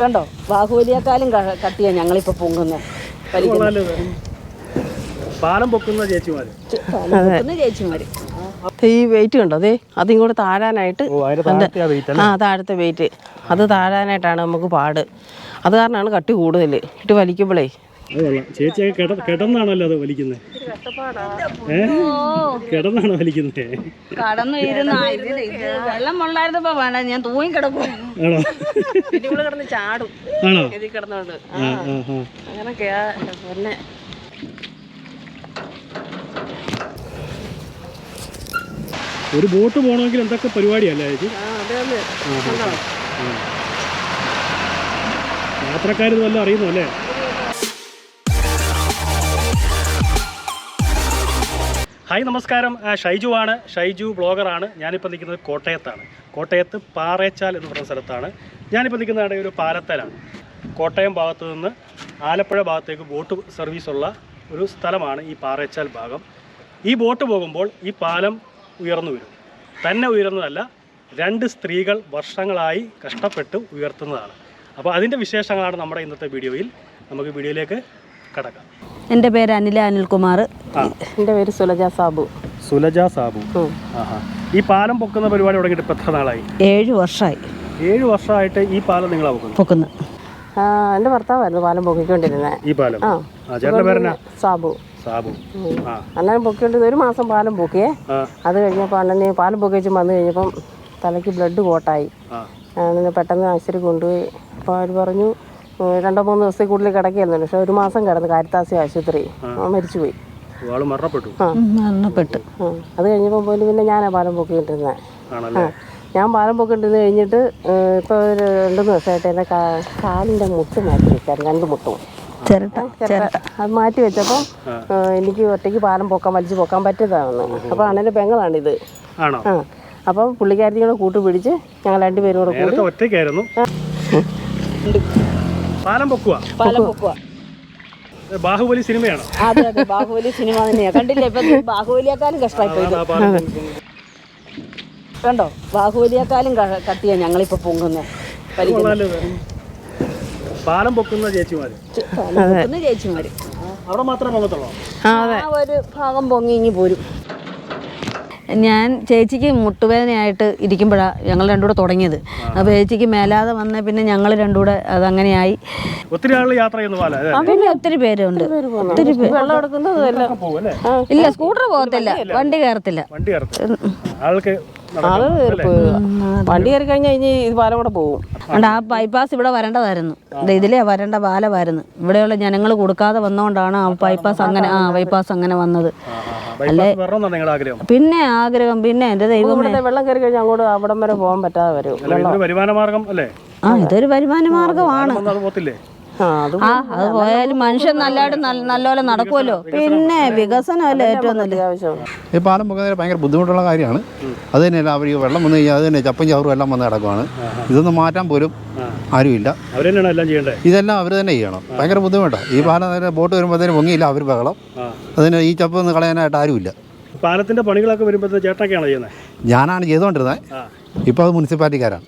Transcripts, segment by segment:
കണ്ടോ, ബാഹുബലിയെക്കാളും കട്ടിയാ ഞങ്ങളിപ്പോ പൊങ്ങുന്നത്. പാലം പൊക്കുന്ന ചേച്ചിമാര്. ഈ വെയിറ്റ് കണ്ടോ, അതെ അതും കൂടെ താഴാനായിട്ട്. താഴത്തെ വെയിറ്റ് അത് താഴാനായിട്ടാണ് നമുക്ക് പാട്. അത് കാരണമാണ് കട്ടി കൂടുതൽ ഇട്ട് വലിക്കുമ്പോഴേ. ചേച്ചിയൊക്കെ കിടന്നാണല്ലോ അത് വലിക്കുന്നത്. കിടന്നാണോ വലിക്കുന്നത്? കടന്നു വെള്ളം കൊള്ളായിരുന്നപ്പോ വേണ്ട, ഞാൻ തൂങ്ങി കിടക്കും. ആണോ? ഇവിടെ കിടന്ന് ചാടും. ആണോ? ഇതിൽ കിടന്നോണ്ട് അങ്ങനൊക്കെയാ. പിന്നെ ഒരു ബോട്ട് പോകണമെങ്കിൽ എന്തൊക്കെ പരിപാടിയല്ലേ ചേച്ചി? യാത്രക്കാർ വല്ലതും അറിയുന്നു അല്ലേ? ഹായ്, നമസ്കാരം. ഷൈജു ആണ്, ഷൈജു ബ്ലോഗറാണ്. ഞാനിപ്പോൾ നിൽക്കുന്നത് കോട്ടയത്താണ്. കോട്ടയത്ത് പാറേച്ചാൽ എന്ന് പറയുന്ന സ്ഥലത്താണ്. ഞാനിപ്പോൾ നിൽക്കുന്നത് ഒരു പാലത്തേലാണ്. കോട്ടയം ഭാഗത്ത് നിന്ന് ആലപ്പുഴ ഭാഗത്തേക്ക് ബോട്ട് സർവീസുള്ള ഒരു സ്ഥലമാണ് ഈ പാറേച്ചാൽ ഭാഗം. ഈ ബോട്ട് പോകുമ്പോൾ ഈ പാലം ഉയർന്നു വരും. തന്നെ ഉയർന്നതല്ല, 2 സ്ത്രീകൾ വർഷങ്ങളായി കഷ്ടപ്പെട്ട് ഉയർത്തുന്നതാണ്. അപ്പോൾ അതിൻ്റെ വിശേഷങ്ങളാണ് നമ്മുടെ ഇന്നത്തെ വീഡിയോയിൽ. നമുക്ക് വീഡിയോയിലേക്ക് കടക്കാം. എൻ്റെ പേര് അനിൽകുമാർ. എൻ്റെ പേര് സുലജ സാബു. സുലജ സാബു. ഈ പാലം പൊക്കുന്ന പരിപാടി തുടങ്ങിയിട്ട് ഇപ്പോൾ എത്ര നാളായി? 7 വർഷമായി. 7 വർഷമായിട്ട് ഈ പാലം നിങ്ങളാണ് പൊക്കുന്നത്? എൻ്റെ ഭർത്താവായിരുന്നു പാലം പൊക്കിക്കൊണ്ടിരുന്നത്. ഈ പാലം ചേട്ടൻ്റെ പേരെന്നാ? സാബു. സാബു. അണ്ണൻ പൊക്കിക്കൊണ്ടിരുന്നത് 1 മാസം പാലം പൊക്കിയേ. അത് കഴിഞ്ഞപ്പോൾ അണ്ണന് പാലം പൊക്കി വെച്ച് വന്നു കഴിഞ്ഞപ്പം തലയ്ക്ക് ബ്ലഡ് കോട്ടായി. അണ്ണന് പെട്ടെന്ന് ആശുപത്രി കൊണ്ടുപോയി. അപ്പോൾ അവർ പറഞ്ഞു 2-3 ദിവസത്തിൽ കൂടുതൽ കിടക്കുകയായിരുന്നു. പക്ഷെ 1 മാസം കിടന്ന് കാരിത്താസ് ആശുപത്രി. മരിച്ചുപോയി. മരണപ്പെട്ടു. അത് കഴിഞ്ഞപ്പോൾ പോലും പിന്നെ ഞാനാ പാലം പൊക്കിക്കൊണ്ടിരുന്നത്. ഞാൻ പാലം പൊക്കിക്കൊണ്ടിരുന്ന് കഴിഞ്ഞിട്ട് ഇപ്പോൾ ഒരു 2-3 ദിവസമായിട്ട് എൻ്റെ കാലിൻ്റെ മുട്ട് മാറ്റി വെച്ചായിരുന്നു. 2 മുട്ടും ചിരട്ട അത് മാറ്റി വെച്ചപ്പം എനിക്ക് ഒറ്റയ്ക്ക് പാലം വലിച്ചു പൊക്കാൻ പറ്റിയതാണെന്ന്. അപ്പോൾ അണ്ണൻ്റെ പെങ്ങളാണിത്. അപ്പം പുള്ളിക്കാരത്തി കൂടെ കൂട്ട് പിടിച്ച് ഞങ്ങൾ 2 പേരും കൂടെ കൂടി ഒറ്റയ്ക്കായിരുന്നു പാലം പൊക്കുക. ബാഹുബലി സിനിമയാണ്. അതെ, ബാഹുബലി സിനിമ തന്നെയാ. കണ്ടില്ലേ, ഇപ്പൊ ബാഹുബലിയെക്കാളും കഷ്ടമായി. കണ്ടോ, ബാഹുബലിയെക്കാളും കട്ടിയാ ഞങ്ങളിപ്പോ പൊങ്ങുന്നത്. പാലം പൊക്കുന്ന ചേച്ചിമാര്. അവിടെ മാത്രമേ പൊങ്ങത്തുള്ളൂ. ഒരു ഭാഗം പൊങ്ങി ഇങ്ങി പോരും. ഞാൻ ചേച്ചിക്ക് മുട്ടുവേദനയായിട്ട് ഇരിക്കുമ്പോഴാണ് ഞങ്ങൾ 2 കൂടെ തുടങ്ങിയത്. അപ്പോൾ ചേച്ചിക്ക് മേലാതെ വന്ന പിന്നെ ഞങ്ങൾ 2 കൂടെ അതങ്ങനെയായി. ഒത്തിരി ആൾ യാത്ര ചെയ്യുന്ന പിന്നെ ഒത്തിരി പേരുണ്ട്. ഒത്തിരി പേര് വെള്ളം എടുക്കുന്നത് ഇല്ല, സ്കൂട്ടർ പോകത്തില്ല, വണ്ടി കയറത്തില്ല. വണ്ടി കയറി കഴിഞ്ഞാൽ ഇനി ഇത് പാലം കൂടെ പോകും. അതുകൊണ്ട് ആ ബൈപ്പാസ് ഇവിടെ വരേണ്ടതായിരുന്നു. ഇതിലേ വരേണ്ട പാലമായിരുന്നു. ഇവിടെയുള്ള ജനങ്ങൾ കൊടുക്കാതെ വന്നതുകൊണ്ടാണ് ആ ബൈപ്പാസ് അങ്ങനെ വന്നത്. പിന്നെ ആഗ്രഹം, പിന്നെ എന്റെ ദൈവം, വെള്ളം കയറി കഴിഞ്ഞാൽ അങ്ങോട്ട് അവിടം വരെ പോകാൻ പറ്റാതെ വരും. ഇതൊരു വരുമാന മാർഗമാണ്. അത് പോയാലും മനുഷ്യൻ നല്ലപോലെ നടക്കുമല്ലോ. പിന്നെ വികസനമല്ലേ ഏറ്റവും നല്ല ആവശ്യം. ഈ പാലം പൊക്കുന്നതിന് ഭയങ്കര ബുദ്ധിമുട്ടുള്ള കാര്യമാണ്. അത് തന്നെയല്ല, അവർ വെള്ളം വന്നു കഴിഞ്ഞാൽ അത് തന്നെ ചപ്പും ചവറും എല്ലാം വന്ന് കിടക്കുവാണ്. ഇതൊന്നും മാറ്റാൻ പോലും ആരുമില്ല. ഇതെല്ലാം അവർ തന്നെ ചെയ്യണം. ഭയങ്കര ബുദ്ധിമുട്ടാണ്. ഈ പാലം ബോട്ട് വരുമ്പോഴത്തേനും പൊങ്ങിയില്ല, അവർ ബഹളം. അതിന് ഈ ചപ്പ് ഒന്ന് കളയാനായിട്ട് ആരുമില്ല. പാലത്തിന്റെ പണികളൊക്കെ വരുമ്പോൾ ചേട്ടനൊക്കെയാണ് ചെയ്യുന്നത്? ഞാനാണ് ചെയ്തുകൊണ്ടിരുന്നത്. ഇപ്പോൾ അത് മുനിസിപ്പാലിറ്റിക്കാരാണ്.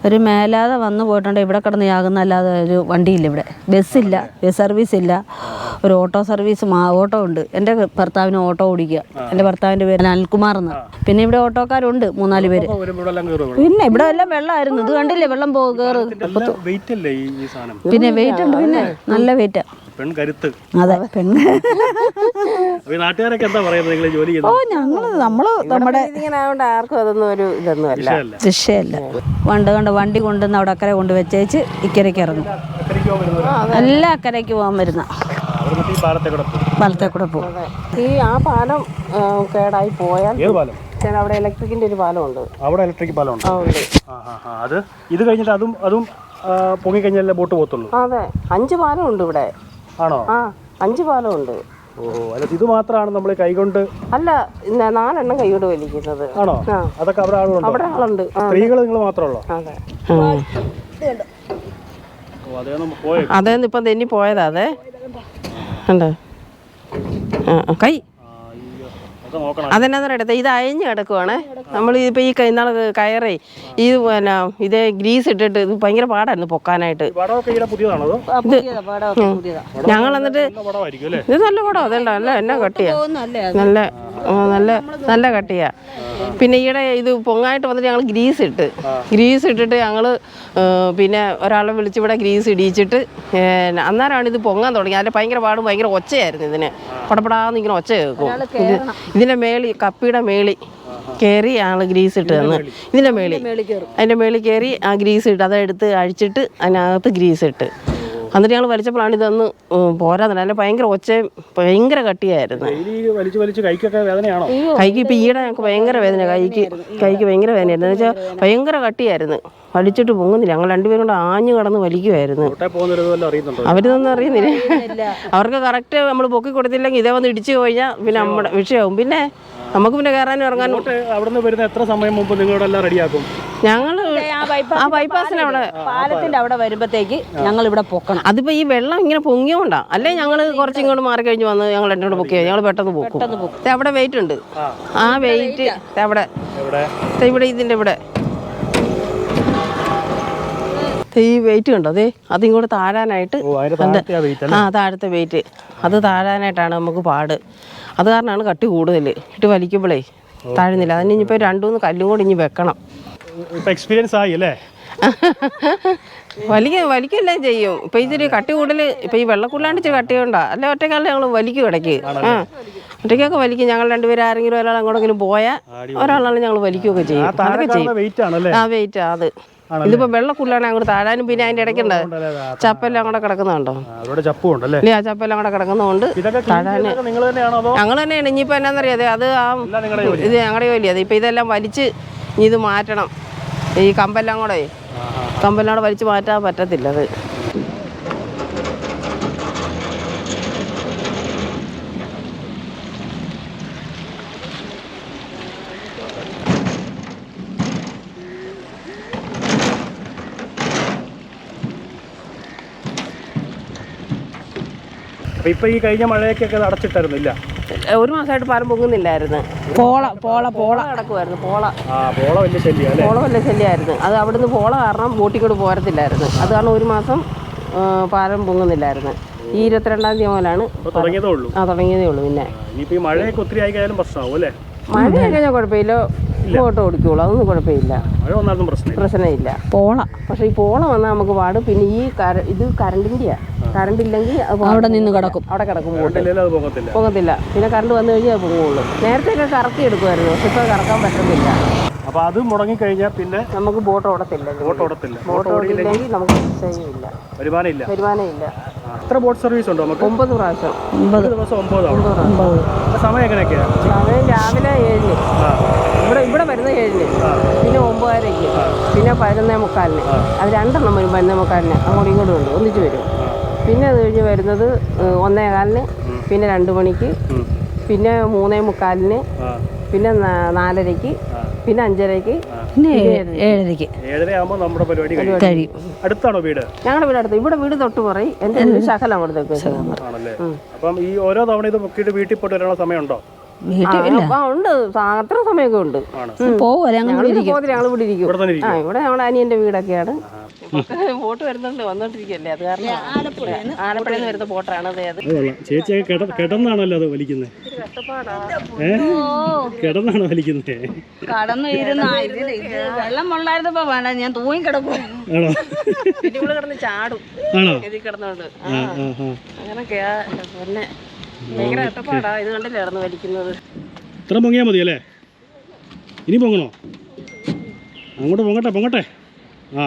ഒരു മേലാതെ വന്നു പോയിട്ടുണ്ട്. ഇവിടെ കിടന്ന് യാകുന്നല്ലാതെ ഒരു വണ്ടിയില്ല, ഇവിടെ ബസ്സില്ല, ബസ് സർവീസ് ഇല്ല. ഒരു ഓട്ടോ സർവീസ് ഓട്ടോ ഉണ്ട്. എൻ്റെ ഭർത്താവിന് ഓട്ടോ ഓടിക്കുക. എൻ്റെ ഭർത്താവിൻ്റെ പേര് അനിൽകുമാർ എന്ന്. പിന്നെ ഇവിടെ ഓട്ടോക്കാരുണ്ട് 3-4 പേര്. പിന്നെ ഇവിടെ എല്ലാം വെള്ളമായിരുന്നു. ഇത് കണ്ടില്ലേ, വെള്ളം കയറ്. പിന്നെ വെയിറ്റ് ഉണ്ട്, പിന്നെ നല്ല വെയിറ്റാ. അതെ, നമ്മള് നമ്മുടെ ആർക്കും അതൊന്നും ഒരു ഇതൊന്നുമല്ല, ശിക്ഷയല്ല. വണ്ടി കൊണ്ടുവന്ന് അവിടെ അക്കരെ കൊണ്ട് വെച്ചേച്ച് ഇക്കരയ്ക്ക് ഇറങ്ങും. എല്ലാ അക്കരയ്ക്ക് പോകാൻ വരുന്ന പാലത്തെ കൂടെ പോകും. ആ പാലം കേടായി പോയാൽ അവിടെ ഇലക്ട്രിക്കിന്റെ ഒരു പാലമുണ്ട്. അവിടെ ഇലക്ട്രിക് പാലമുണ്ട്. അത് ഇത് കഴിഞ്ഞിട്ട് അതും പൊങ്ങി കഴിഞ്ഞാലേ ബോട്ട് പോകത്തുള്ളൂ. അതെ, 5 പാലമുണ്ട് ഇവിടെ. ആണോ? 5 പാലമുണ്ട്. അല്ല, ഇത് മാത്രമാണ് നമ്മൾ കൈകൊണ്ട്? അല്ല, 4 എണ്ണം കൈകൊണ്ട് വലിക്കുന്നത്. ആണോ? അതൊക്കെ അവിടെ ആളുണ്ട്. സ്ത്രീകൾ നിങ്ങൾ മാത്രമല്ലോ? അതേന്ന് ഇപ്പം തെന്നി പോയതാ. അതെ, കണ്ടോ കൈ അതെന്നാന്ന് പറയട്ടെ, ഇത് അയഞ്ഞ് കിടക്കുവാണ്. നമ്മൾ ഇപ്പോൾ ഈ ഇന്നാൾ കയറേ ഇത് പിന്നെ ഇത് ഗ്രീസ് ഇട്ടിട്ട് ഇത് ഭയങ്കര പാടായിരുന്നു പൊക്കാനായിട്ട്. ഞങ്ങൾ എന്നിട്ട് ഇത് നല്ല പടം അതല്ല നല്ല എന്നാ കട്ടിയാ, നല്ല നല്ല നല്ല കട്ടിയാ. പിന്നെ ഈയിടെ ഇത് പൊങ്ങായിട്ട് വന്നിട്ട് ഞങ്ങൾ ഗ്രീസ് ഇട്ടിട്ട് ഞങ്ങൾ പിന്നെ ഒരാളെ വിളിച്ച് ഇവിടെ ഗ്രീസ് ഇടിച്ചിട്ട് അന്നേരമാണ് ഇത് പൊങ്ങാൻ തുടങ്ങി. അതിൽ ഭയങ്കര പാടും ഭയങ്കര ഒച്ചയായിരുന്നു. ഇതിന് പടപടാന്ന് ഇങ്ങനെ ഒച്ച കേൾക്കും. ഇതിൻ്റെ മേളി കപ്പിയുടെ മേളി കയറി ഞങ്ങൾ ഗ്രീസ് ഇട്ട് തന്ന് ഇതിൻ്റെ അതിൻ്റെ മേളിൽ കയറി ആ ഗ്രീസ് ഇട്ട് അതെടുത്ത് അഴിച്ചിട്ട് അതിനകത്ത് ഗ്രീസ് ഇട്ട് എന്നിട്ട് ഞങ്ങൾ വലിച്ചപ്പോഴാണ് ഇതൊന്ന് പോരാന്നില്ല. അല്ല ഭയങ്കര ഒച്ചയും ഭയങ്കര കട്ടിയായിരുന്നു. കൈക്ക് ഇപ്പം ഈടെ ഞങ്ങൾക്ക് ഭയങ്കര വേദന, കൈക്ക് ഭയങ്കര വേദനയായിരുന്നു. എന്ന് വെച്ചാൽ ഭയങ്കര കട്ടിയായിരുന്നു. വലിച്ചിട്ട് പൊങ്ങുന്നില്ല. ഞങ്ങൾ രണ്ടുപേരും കൂടെ ആഞ്ഞു കടന്ന് വലിക്കുമായിരുന്നു. അവരിതൊന്നും അറിയുന്നില്ല. അവർക്ക് കറക്റ്റ് നമ്മൾ പൊക്കി കൊടുത്തില്ലെങ്കിൽ ഇതേ വന്ന് ഇടിച്ചു കഴിഞ്ഞാൽ പിന്നെ നമ്മുടെ വിഷയമാവും. പിന്നെ നമുക്ക് പിന്നെ കയറാനും ഇറങ്ങാനും. അവിടുന്ന് വരുന്ന എത്ര സമയം മുമ്പ് നിങ്ങളോടെല്ലാം റെഡിയാക്കും? ഞങ്ങൾ ആ ബൈപ്പാസിന് അവിടെ പാലത്തിന്റെ അവിടെ വരുമ്പോഴത്തേക്ക് ഞങ്ങൾ ഇവിടെ പൊക്കണം. അതിപ്പോ ഈ വെള്ളം ഇങ്ങനെ പൊങ്ങിയോണ്ടാ. അല്ലേ ഞങ്ങൾ കുറച്ചിങ്ങോട്ട് മാറി കഴിഞ്ഞ് വന്ന് ഞങ്ങൾ എന്നോട് പൊക്കി ഞങ്ങൾ പെട്ടെന്ന് പൊക്കും. അവിടെ വെയിറ്റ് ഉണ്ട്. ആ വെയിറ്റ് അവിടെ ഇവിടെ ഇതിന്റെ ഇവിടെ ഈ വെയിറ്റ് കണ്ടോ? അതെ അതിങ്ങോട്ട് താഴാനായിട്ട് താഴത്തെ വെയിറ്റ് അത് താഴാനായിട്ടാണ് നമുക്ക് പാട്. അത് കാരണമാണ് കട്ടി കൂടുതൽ. ഇട്ട് വലിക്കുമ്പോഴേ താഴുന്നില്ല. അതിന് ഇനിയിപ്പോൾ 2-3 കല്ലും കൂടി ഇനി വെക്കണം. എക്സ്പീരിയൻസ് ആയി അല്ലേ? വലിക്കെല്ലാം ചെയ്യും. ഇപ്പം ഇതിൽ കട്ടി കൂടുതൽ ഇപ്പം ഈ വെള്ളക്കുള്ളാണ്ട് ഇച്ചിരി കട്ടി കൊണ്ടാ. അല്ലെ ഒറ്റക്കാലം ഞങ്ങൾ വലിക്കും ഇടയ്ക്ക്. ഒറ്റയ്ക്കൊക്കെ വലിക്കും. ഞങ്ങൾ രണ്ടുപേരും ആരെങ്കിലും ഒരാൾ അങ്ങോട്ടെങ്കിലും പോയാൽ ഒരാളാണ് ഞങ്ങൾ വലിക്കുകയൊക്കെ ചെയ്യും. അതൊക്കെ ചെയ്യും. ആ വെയിറ്റ് അത് ഇതിപ്പോ വെള്ളക്കുള്ളാണ് അങ്ങോട്ട് താഴാനും. പിന്നെ അതിന്റെ ഇടയ്ക്കുണ്ട് ചപ്പെല്ലാം കൂടെ കിടക്കുന്നുണ്ടോ? ഇല്ല, ആ ചപ്പെല്ലാം കൂടെ കിടക്കുന്നതുകൊണ്ട് താഴാന് ഞങ്ങൾ തന്നെയാണ്. ഇനിയിപ്പോ എന്നാന്നറിയാതെ അത് ആ ഇത് ഞങ്ങളുടെ ജോലി. അത് ഇപ്പൊ ഇതെല്ലാം വലിച്ച് ഇത് മാറ്റണം. ഈ കമ്പെല്ലാം കൂടെ വലിച്ച് മാറ്റാൻ പറ്റത്തില്ല. അത് ഇപ്പൊ ഈ കഴിഞ്ഞ മഴയൊക്കെ അടച്ചിട്ടായിരുന്നില്ല. ഒരു മാസമായിട്ട് പാലം പൊങ്ങുന്നില്ലായിരുന്നു. പോള കിടക്കുമായിരുന്നു. പോള വലിയ ശല്യമായിരുന്നു. അത് അവിടുന്ന് പോള കാരണം ബോട്ടിക്കൂടെ പോരത്തില്ലായിരുന്നു. അത് കാരണം ഒരു മാസം പാലം പൊങ്ങുന്നില്ലായിരുന്നു. ഈ 22-ാം തീയതി മുതലാണ് തുടങ്ങിയതേ ഉള്ളൂ. പിന്നെ മഴയൊക്കെ ഒത്തിരി ആയി കഴിഞ്ഞാലും പ്രശ്നമാവും അല്ലേ? മഴ കഴിഞ്ഞാൽ കുഴപ്പമില്ല, ഓട്ടോ ഓടിക്കുള്ളൂ. അതൊന്നും കുഴപ്പമില്ല, പ്രശ്നമില്ല. പക്ഷെ ഈ പോള വന്നാൽ നമുക്ക് പാടും. പിന്നെ ഈ ഇത് കറണ്ടിൻ്റെയാണ്. കറണ്ട് ഇല്ലെങ്കിൽ അവിടെ നിന്ന് കിടക്കും. പോകത്തില്ല. പിന്നെ കറണ്ട് വന്നു കഴിഞ്ഞാൽ അത് പോകുള്ളൂ. നേരത്തെയൊക്കെ കറക്കി എടുക്കുമായിരുന്നു. പക്ഷെ ഇപ്പോൾ കറക്കാൻ പറ്റുന്നില്ല. അപ്പോൾ അത് മുടങ്ങിക്കഴിഞ്ഞാൽ പിന്നെ നമുക്ക് ബോട്ട് ഓടത്തില്ല. ബോട്ട് ഓടിയില്ലെങ്കിൽ നമുക്ക് നിശ്ചയമില്ല, വരുമാനമില്ല. എത്ര ബോട്ട് സർവീസ് ഉണ്ടോ? 9 പ്രാവശ്യം. 9 ദിവസം 9 സമയം എങ്ങനെയൊക്കെയാണ്? സമയം രാവിലെ 7-ന് ഇവിടെ വരുന്നത് 7-ന്, പിന്നെ 9:30-ക്ക്, പിന്നെ 11:45-ന്. അത് 2 വരും. 11:45-ന് അങ്ങോട്ടും ഇങ്ങോട്ടും ഉണ്ട്, ഒന്നിച്ച് വരും. പിന്നെ അത് കഴിഞ്ഞ് വരുന്നത് 1:15-ന്, പിന്നെ 2 മണിക്ക്, പിന്നെ 3:45-ന്, പിന്നെ 4:30-ക്ക്, പിന്നെ 5:30-ക്ക്, പിന്നെ 7:30-ക്ക്. 7:30 നമ്മുടെ പരിപാടി കഴിയും. അടുത്താണോ വീട്? ഞങ്ങളുടെ വീട് അടുത്ത്. ഇവിടെ വീട് തൊട്ട് പറയും. എൻ്റെ ശകലം അവിടത്തേക്ക് ആണല്ലേ? അപ്പം ഈ ഓരോ തവണ ഇത് പൊക്കിയിട്ട് വീട്ടിൽ പോയിട്ട് വരാനുള്ള സമയമുണ്ടോ? ഉണ്ട്, അത്ര സമയമൊക്കെ ഉണ്ട്. ഞങ്ങൾ ഇവിടെ ഇരിക്കും. ഇവിടെ നമ്മുടെ അനിയന്റെ വീടൊക്കെയാണ്. ബോട്ട് വന്നോണ്ടിരിക്കല്ലേ. അത് കാരണം ആലപ്പുഴയിൽ നിന്ന് വരുന്ന ബോട്ടാണ്. ചേച്ചിയൊക്കെ കിടന്നാണല്ലോ അത് വലിക്കുന്നത്. കിടന്നാണോ വലിക്കുന്നത്? കടന്നു വെള്ളം ഉണ്ടായിരുന്നപ്പോ വേണ്ട, ഞാൻ തൂങ്ങി കിടക്കും. പിന്നെ ഇവിടെ കിടന്ന് ചാടും ഇതിൽ കിടന്നോണ്ട്. അങ്ങനൊക്കെയാ. പിന്നെ ഭയങ്കര കഷ്ടപ്പാടാ. ഇത് കണ്ടില്ലേ കിടന്ന് വലിക്കുന്നത്. ഇത്ര പൊങ്ങിയാൽ മതി അല്ലേ? ഇനി പൊങ്ങണോ? അങ്ങോട്ട് പൊങ്ങട്ടെ. ആ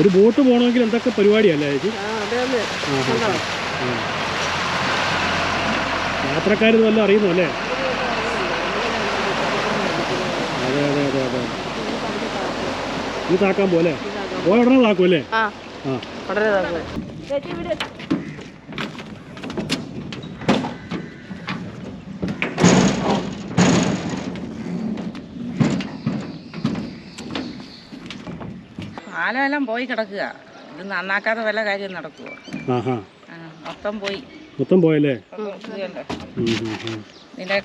ഒരു ബോട്ട് പോകണമെങ്കിൽ എന്തൊക്കെ പരിപാടിയല്ലേ ചേച്ചി? യാത്രക്കാരിത് വല്ലതും അറിയുന്നു അല്ലേ? അതെ. ഇത് താക്കാൻ പോലെ പോയ ഉടനെ താക്കും അല്ലേ? ഉടനെ താക്കും. പാലമെല്ലാം പോയി കിടക്കുക. ഇത് നന്നാക്കാതെ വല്ല കാര്യം നടക്കുമോ? ആഹാ മൊത്തം പോയി. മൊത്തം പോയല്ലേ? ഇതിന്റെ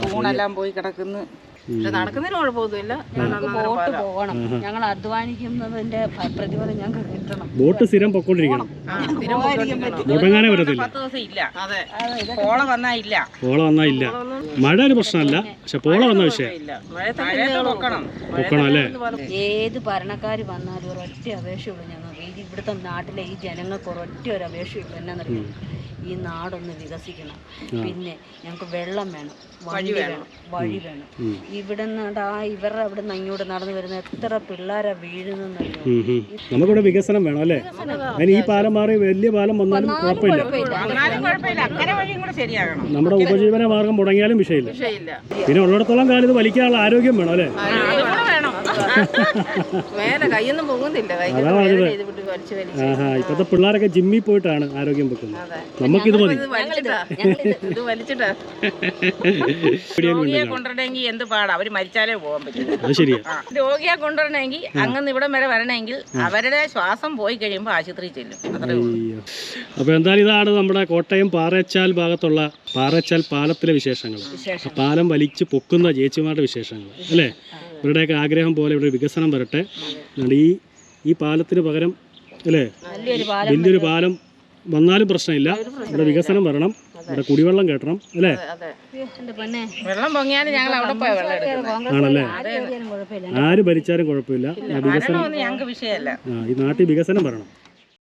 തൂണെല്ലാം പോയി കിടക്കുന്നു. പക്ഷെ നടക്കുന്നതിന് കുഴപ്പമൊന്നുമില്ല. ബോട്ട് പോകണം. ഞങ്ങൾ അധ്വാനിക്കുന്നതിന്റെ പ്രതിഫലം ഞങ്ങൾക്ക് കിട്ടണം. ബോട്ട് സ്ഥിരം പൊക്കോണ്ടിരിക്കണം. ബോട്ടെങ്ങാനേ വരത്തില്ല. 10 ദിവസം ഇല്ല. പോള വന്നാ ഇല്ല. പോള വന്നാ ഇല്ല. മഴ ഒരു പ്രശ്നമല്ല, പക്ഷെ പോള വന്ന വിഷയം മഴയത്ത് പൊക്കണം. പൊക്കണം അല്ലേ? ഏത് ഭരണക്കാർ വന്നാലും ഒരൊറ്റ അപേക്ഷയുള്ളൂ ഞങ്ങൾക്ക്. ഇവിടുത്തെ നാട്ടിലെ ഈ ജനങ്ങൾക്ക് ഒരൊറ്റ ഒരു അപേക്ഷയുള്ളൂ. എന്നാന്നറിയാം, ഈ നാടൊന്ന് വികസിക്കണം. പിന്നെ ഞങ്ങൾക്ക് വെള്ളം വേണം, വഴി വേണം. ഇവിടെ നിന്ന് ഇവരുടെ അവിടെ നിന്ന് ഇങ്ങോട്ട് നടന്നു വരുന്ന എത്ര പിള്ളേരാ വീഴുന്നറിയോ. നമുക്കിവിടെ വികസനം വേണം അല്ലേ? അതിന് ഈ പാലം മാറി വലിയ പാലം വന്നാലും കുഴപ്പമില്ല. നമ്മുടെ ഉപജീവന മാർഗം മുടങ്ങിയാലും വിഷയമില്ല. പിന്നെ ഉള്ളിടത്തോളം കാലം ഇത് വലിക്കാനുള്ള ആരോഗ്യം വേണം അല്ലേ? കയ്യൊന്നും പോകുന്നില്ല. ആഹാ, ഇപ്പത്തെ പിള്ളേരൊക്കെ ജിമ്മിൽ പോയിട്ടാണ് ആരോഗ്യം വെക്കുന്നത്. നമുക്കിത് മതി. രോഗിയെ കൊണ്ടുവരണമെങ്കിൽ എന്ത് പാടാ, അവര് മരിച്ചാലേ പോകാൻ പറ്റും. അത് ശരിയാ. രോഗിയെ കൊണ്ടുവരണമെങ്കിൽ അങ്ങനെ ഇവിടം വരെ വരണമെങ്കിൽ അവരുടെ ശ്വാസം പോയി കഴിയുമ്പോൾ ആശുപത്രി ചെല്ലും. അത്രേ ഉള്ളൂ. അപ്പൊ എന്തായാലും ഇതാണ് നമ്മുടെ കോട്ടയം പാറേച്ചാൽ ഭാഗത്തുള്ള പാറേച്ചാൽ പാലത്തിലെ വിശേഷങ്ങൾ. പാലം വലിച്ചു പൊക്കുന്ന ചേച്ചിമാരുടെ വിശേഷങ്ങൾ അല്ലേ? ഇവരുടെയൊക്കെ ആഗ്രഹം പോലെ ഇവിടെ വികസനം വരട്ടെ. ഈ പാലത്തിന് പകരം അല്ലേ വലിയൊരു പാലം വന്നാലും പ്രശ്നമില്ല. ഇവിടെ വികസനം വരണം, ഇവിടെ കുടിവെള്ളം കേട്ടണം അല്ലേ? വെള്ളം പൊങ്ങിയാലും ഞങ്ങൾ അവിടെ പോയി വെള്ളം എടുക്കണം. ആണല്ലേ? ആര് ഭരിച്ചാലും കുഴപ്പമില്ല. വികസനം ഞങ്ങൾക്ക് വിഷയമല്ല. ഈ നാട്ടിൽ വികസനം വരണം.